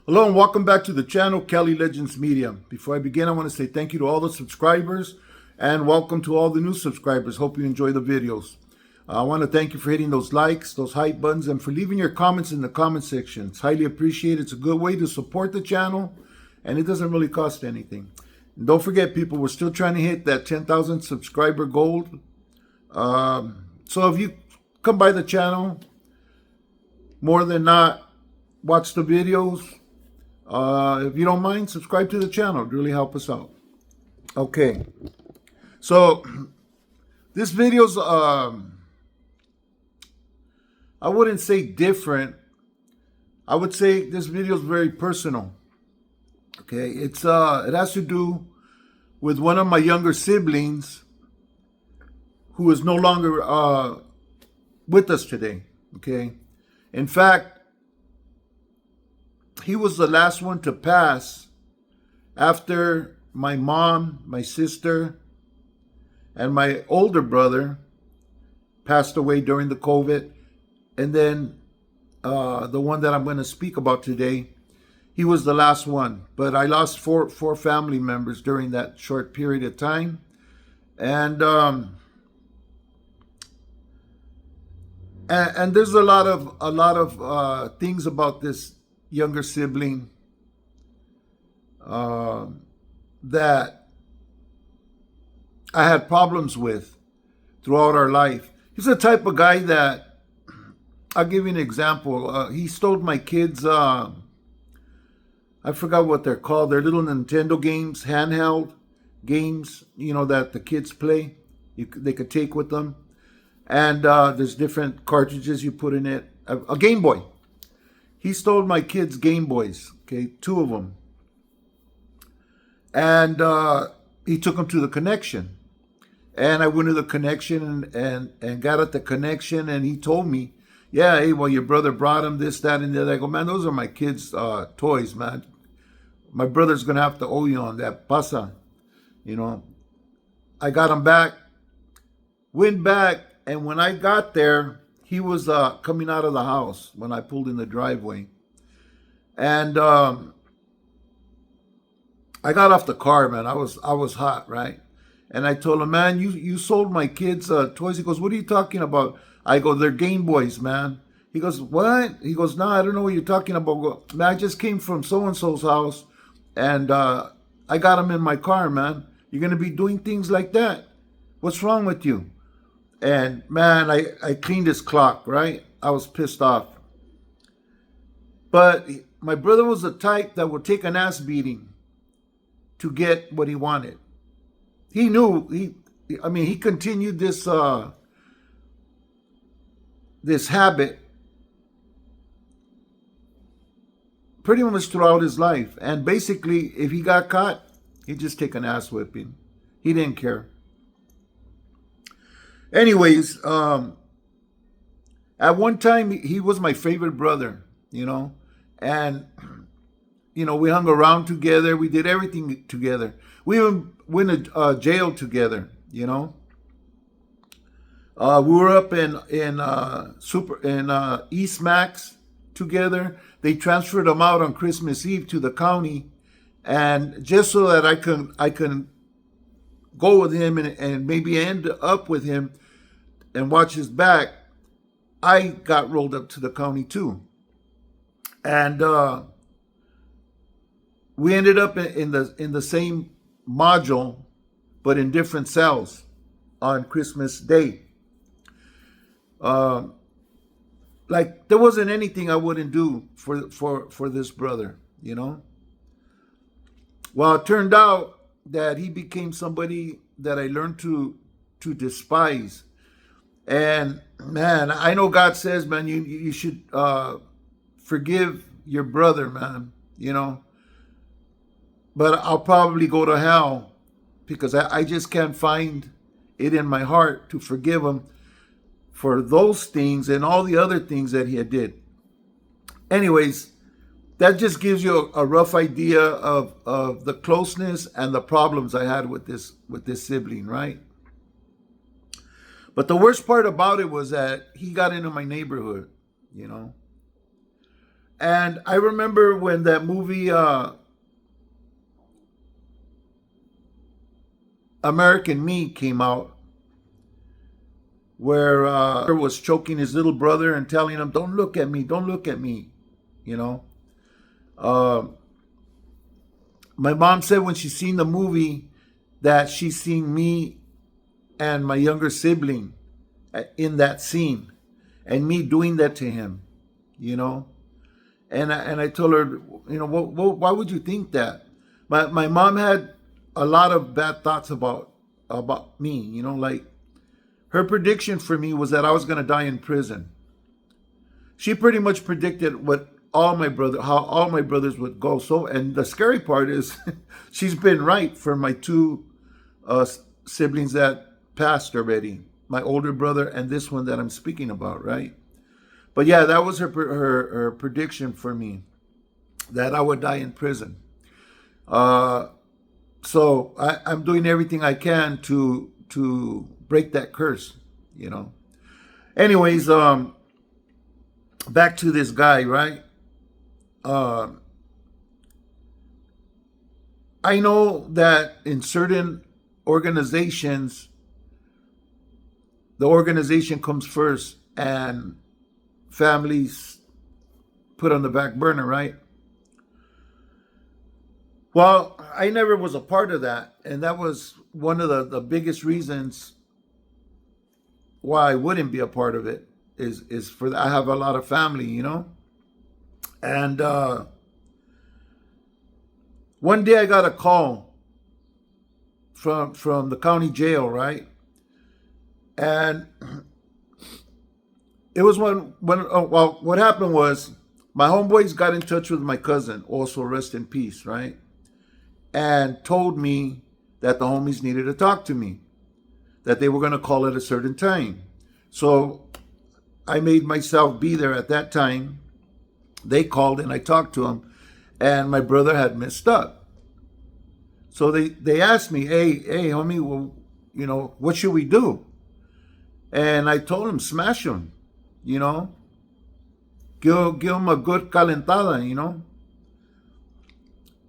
Hello and welcome back to the channel, Kelly Legends Media. Before I begin, I want to say thank you to all the subscribers and welcome to all the new subscribers. Hope you enjoy the videos. I want to thank you for hitting those likes, those hype buttons, and for leaving your comments in the comment section. It's highly appreciated. It's a good way to support the channel, and it doesn't really cost anything. And don't forget, people, we're still trying to hit that 10,000 subscriber goal. So if you come by the channel, more than not, watch the videos. If you don't mind, subscribe to the channel. It'd really help us out. Okay. So this video's I wouldn't say different. I would say this video is very personal. Okay, it has to do with one of my younger siblings who is no longer with us today. Okay, in fact, he was the last one to pass after my mom, my sister, and my older brother passed away during the COVID. And then the one that I'm going to speak about today, he was the last one. But I lost four family members during that short period of time. And there's a lot of things about this younger sibling that I had problems with throughout our life. He's the type of guy that, I'll give you an example. He stole my kids, I forgot what they're called. They're little Nintendo games, handheld games, you know, that the kids play. They could take with them. And there's different cartridges you put in it. A Game Boy. He stole my kids' Game Boys, okay, 2 of them. And he took them to the connection. And I went to the connection and got at the connection, and he told me, yeah, hey, well, your brother brought him this, that, and the other. I go, man, those are my kids' toys, man. My brother's going to have to owe you on that. Pasa. You know, I got him back, went back, and when I got there, he was coming out of the house when I pulled in the driveway. And I got off the car, man. I was hot, right? And I told him, man, you sold my kids' toys. He goes, what are you talking about? I go, they're Game Boys, man. He goes, what? He goes, no, I don't know what you're talking about. I go, man, I just came from so-and-so's house, and I got them in my car, man. You're going to be doing things like that? What's wrong with you? And, man, I cleaned his clock, right? I was pissed off. But my brother was the type that would take an ass beating to get what he wanted. He knew, he continued this habit pretty much throughout his life. And basically, if he got caught, he'd just take an ass whipping. He didn't care. Anyways, at one time, he was my favorite brother, you know. And, you know, we hung around together. We did everything together. We even went to jail together, you know. We were up in East Max together. They transferred him out on Christmas Eve to the county, and just so that I can go with him and maybe end up with him and watch his back, I got rolled up to the county too. And we ended up in the same module, but in different cells on Christmas Day. Like, there wasn't anything I wouldn't do for this brother, you know. Well, it turned out that he became somebody that I learned to despise. And man, I know God says, man, you should forgive your brother, man, you know. But I'll probably go to hell because I just can't find it in my heart to forgive him for those things and all the other things that he did. Anyways, that just gives you a rough idea of the closeness and the problems I had with this sibling, right? But the worst part about it was that he got into my neighborhood, you know. And I remember when that movie American Me came out, where was choking his little brother and telling him, "Don't look at me, don't look at me." You know, uh, my mom said when she seen the movie that she seen me and my younger sibling in that scene, and me doing that to him. You know, and I told her, why would you think that? My mom had a lot of bad thoughts about me. Like her prediction for me was that I was going to die in prison. She pretty much predicted how all my brothers would go. So, and the scary part is, she's been right for my two uh, siblings that passed already. My older brother and this one that I'm speaking about, right? But yeah, that was her prediction for me, that I would die in prison. Uh, so I'm doing everything I can to break that curse. You know. Anyways, back to this guy, right? Uh, I know that in certain organizations, the organization comes first, and families put on the back burner, right? Well, I never was a part of that, and that was one of the biggest reasons why I wouldn't be a part of it. Is for I have a lot of family, and one day I got a call from the county jail, right? And it was well, what happened was my homeboys got in touch with my cousin, also rest in peace, right? And told me that the homies needed to talk to me, that they were going to call at a certain time. So I made myself be there at that time. They called and I talked to them, and my brother had messed up. So they asked me, hey, homie, well, what should we do? And I told them, smash them, you know, give them a good calentada,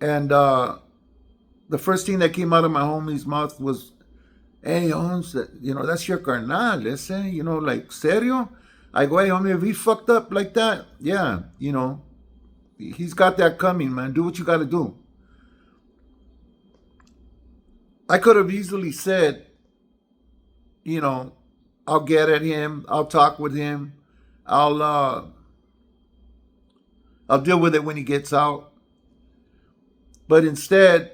And the first thing that came out of my homie's mouth was, "Hey, Holmes, that's your carnal, listen, like, serio?" I go, "Hey, homie, if he fucked up like that, yeah, he's got that coming, man. Do what you got to do." I could have easily said, I'll get at him, I'll talk with him, I'll uh, I'll deal with it when he gets out. But instead,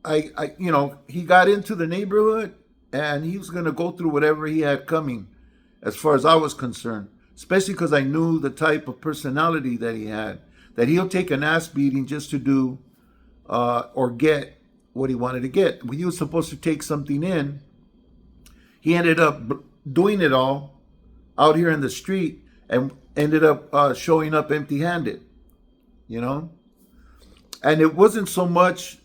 he got into the neighborhood and he was going to go through whatever he had coming, as far as I was concerned, especially because I knew the type of personality that he had, that he'll take an ass beating just to do or get what he wanted to get. When he was supposed to take something in, he ended up doing it all out here in the street and ended up showing up empty-handed, you know? And it wasn't so much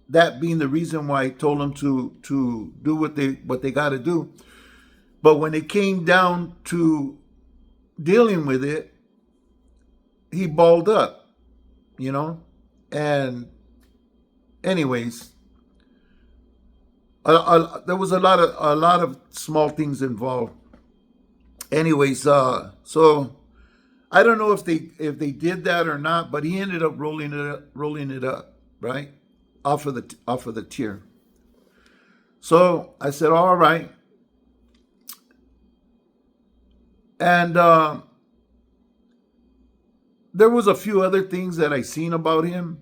that being the reason why I told them to do what they got to do. But when it came down to dealing with it, he balled up, And anyways, there was a lot of small things involved. Anyways, so I don't know if they did that or not, but he ended up rolling it up, right? Off of the tier. So I said, all right. And there was a few other things that I seen about him,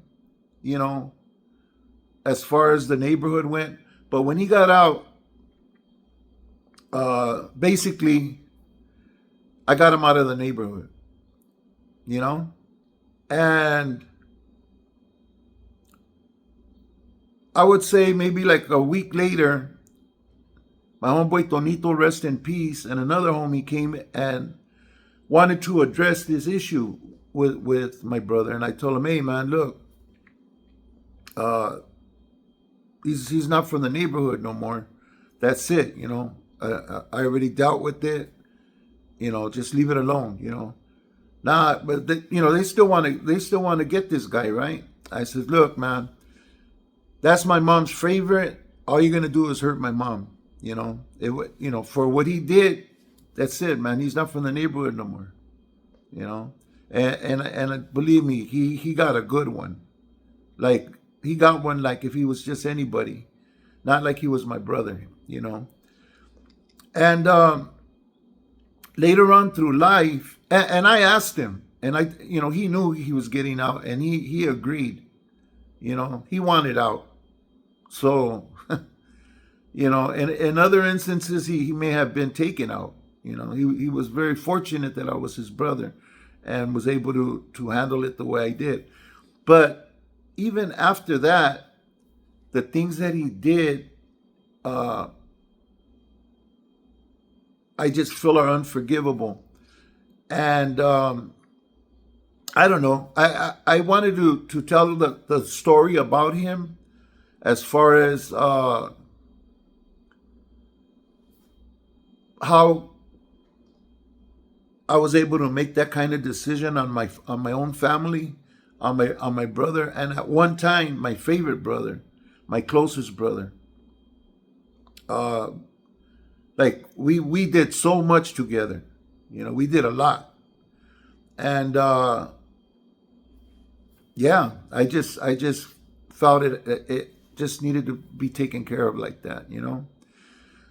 as far as the neighborhood went. But when he got out, basically, I got him out of the neighborhood, And I would say maybe like a week later, my homeboy Tonito, rest in peace, and another homie came and wanted to address this issue with my brother. And I told him, hey, man, look, he's not from the neighborhood no more. That's it, I already dealt with it. Just leave it alone, Nah, but they still want to get this guy, right? I said, look, man, that's my mom's favorite. All you're gonna do is hurt my mom. For what he did, that's it, man. He's not from the neighborhood no more. You know, and believe me, he got a good one. Like he got one like if he was just anybody, not like he was my brother. And later on through life, and I asked him, and he knew he was getting out, and he agreed. He wanted out. So, in other instances, he may have been taken out. He was very fortunate that I was his brother and was able to handle it the way I did. But even after that, the things that he did, uh, I just feel are unforgivable. And I don't know. I wanted to tell the story about him as far as how I was able to make that kind of decision on my own family, on my brother, and at one time my favorite brother, my closest brother. Uh, like we did so much together. We did a lot, and yeah, I just felt it just needed to be taken care of like that.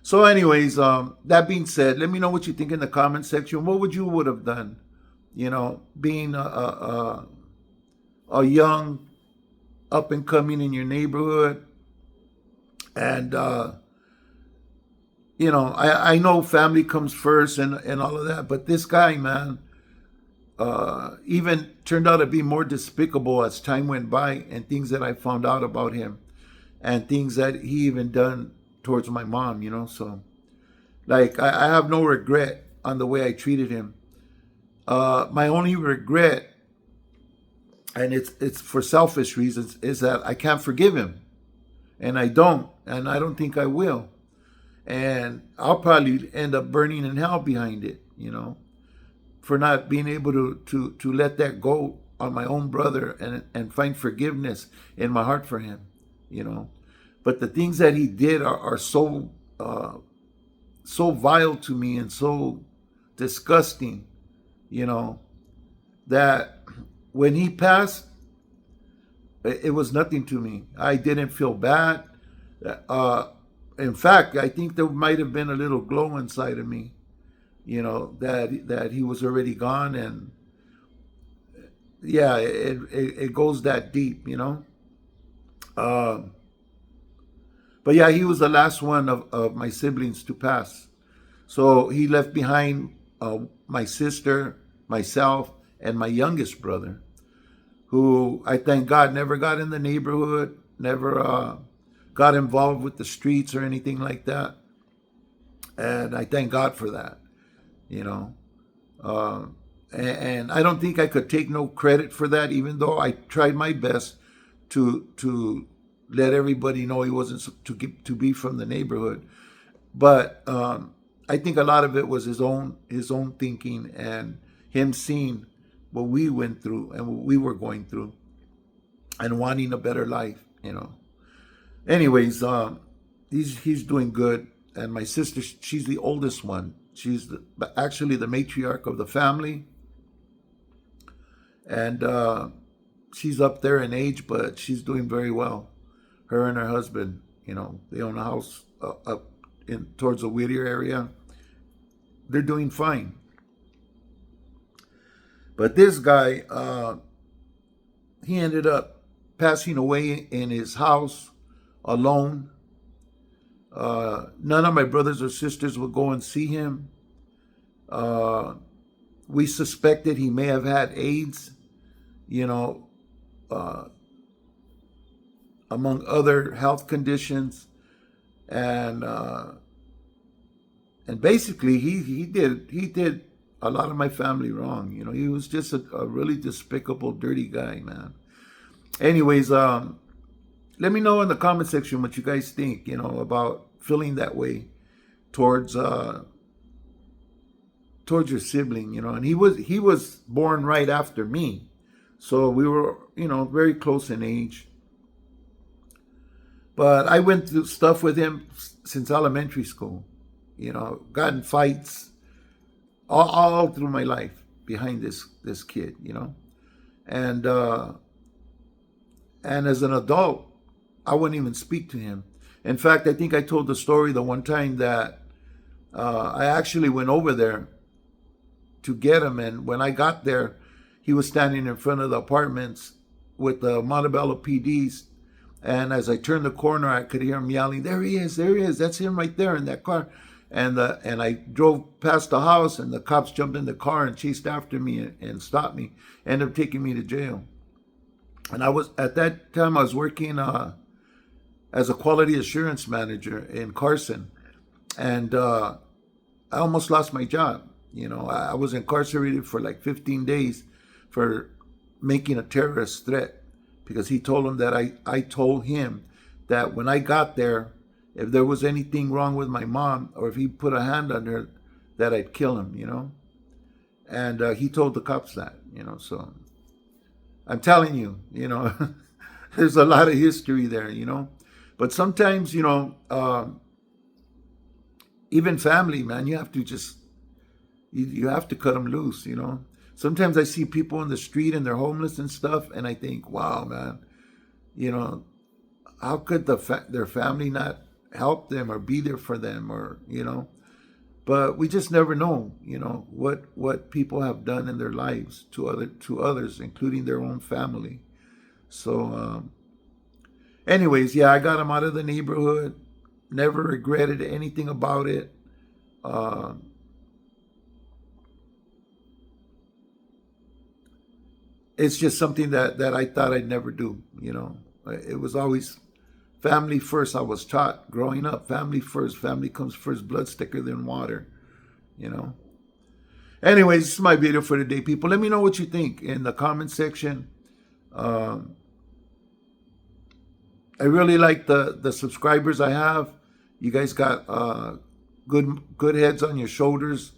So, anyways, that being said, let me know what you think in the comment section. What would have done? Being a young up and coming in your neighborhood, and I know family comes first and all of that, but this guy, man, even turned out to be more despicable as time went by, and things that I found out about him, and things that he even done towards my mom. So, like, I have no regret on the way I treated him. My only regret, and it's for selfish reasons, is that I can't forgive him, and I don't think I will, and I'll probably end up burning in hell behind it, for not being able to let that go on my own brother and find forgiveness in my heart for him. But the things that he did are so vile to me and so disgusting, you know, that when he passed, it was nothing to me. I didn't feel bad. Uh, in fact, I think there might have been a little glow inside of me, that he was already gone, and yeah, it goes that deep. Um, but yeah, he was the last one of my siblings to pass. So he left behind my sister, myself, and my youngest brother, who I thank God never got in the neighborhood, never got involved with the streets or anything like that. And I thank God for that, you know. Uh, and I don't think I could take no credit for that, even though I tried my best to let everybody know he wasn't to be from the neighborhood. But I think a lot of it was his own thinking, and him seeing what we went through and what we were going through, and wanting a better life. Anyways, he's doing good, and my sister, she's the oldest one. She's actually the matriarch of the family, and she's up there in age, but she's doing very well. Her and her husband, they own a house up in towards the Whittier area. They're doing fine. But this guy, he ended up passing away in his house alone. None of my brothers or sisters would go and see him. Uh, we suspected he may have had AIDS, you know, uh, among other health conditions, and basically he did a lot of my family wrong. He was just a really despicable, dirty guy, man. Anyways, let me know in the comment section what you guys think, about feeling that way towards towards your sibling, you know. And he was born right after me, so we were, you know, very close in age. But I went through stuff with him since elementary school, you know, got in fights all through my life behind this kid, you know. And and as an adult, I wouldn't even speak to him. In fact, I think I told the story the one time that I actually went over there to get him, and when I got there, he was standing in front of the apartments with the Montebello PDs. And as I turned the corner, I could hear him yelling, "There he is! There he is! That's him right there in that car!" And I drove past the house, and the cops jumped in the car and chased after me and stopped me. Ended up taking me to jail. And I was at that time I was working as a quality assurance manager in Carson, and I almost lost my job. You know, I was incarcerated for like 15 days for making a terrorist threat, because he told him that I told him that when I got there, if there was anything wrong with my mom, or if he put a hand on her, that I'd kill him, you know. And he told the cops that, you know. So I'm telling you, you know, there's a lot of history there, you know. But sometimes, you know, even family, man, you have to just, you have to cut them loose, you know. Sometimes I see people in the street and they're homeless and stuff, and I think, wow, man, you know, how could their family not help them or be there for them, or, you know. But we just never know, you know, what people have done in their lives to others, including their own family. So, anyways, yeah, I got him out of the neighborhood. Never regretted anything about it. It's just something that I thought I'd never do. You know, it was always family first. I was taught growing up, family first. Family comes first. Blood's thicker than water. You know. Anyways, this is my video for today, people. Let me know what you think in the comment section. I really like the subscribers I have. You guys got good heads on your shoulders,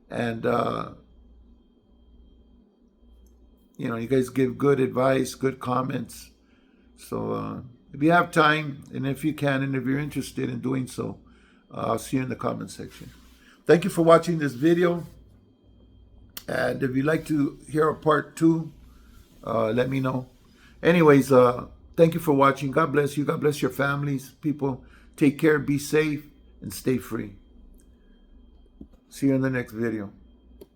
and you know, you guys give good advice, good comments. So if you have time, and if you can, and if you're interested in doing so, I'll see you in the comment section. Thank you for watching this video. And if you'd like to hear a part 2, let me know. Anyways, thank you for watching. God bless you. God bless your families. People, take care, be safe, and stay free. See you in the next video.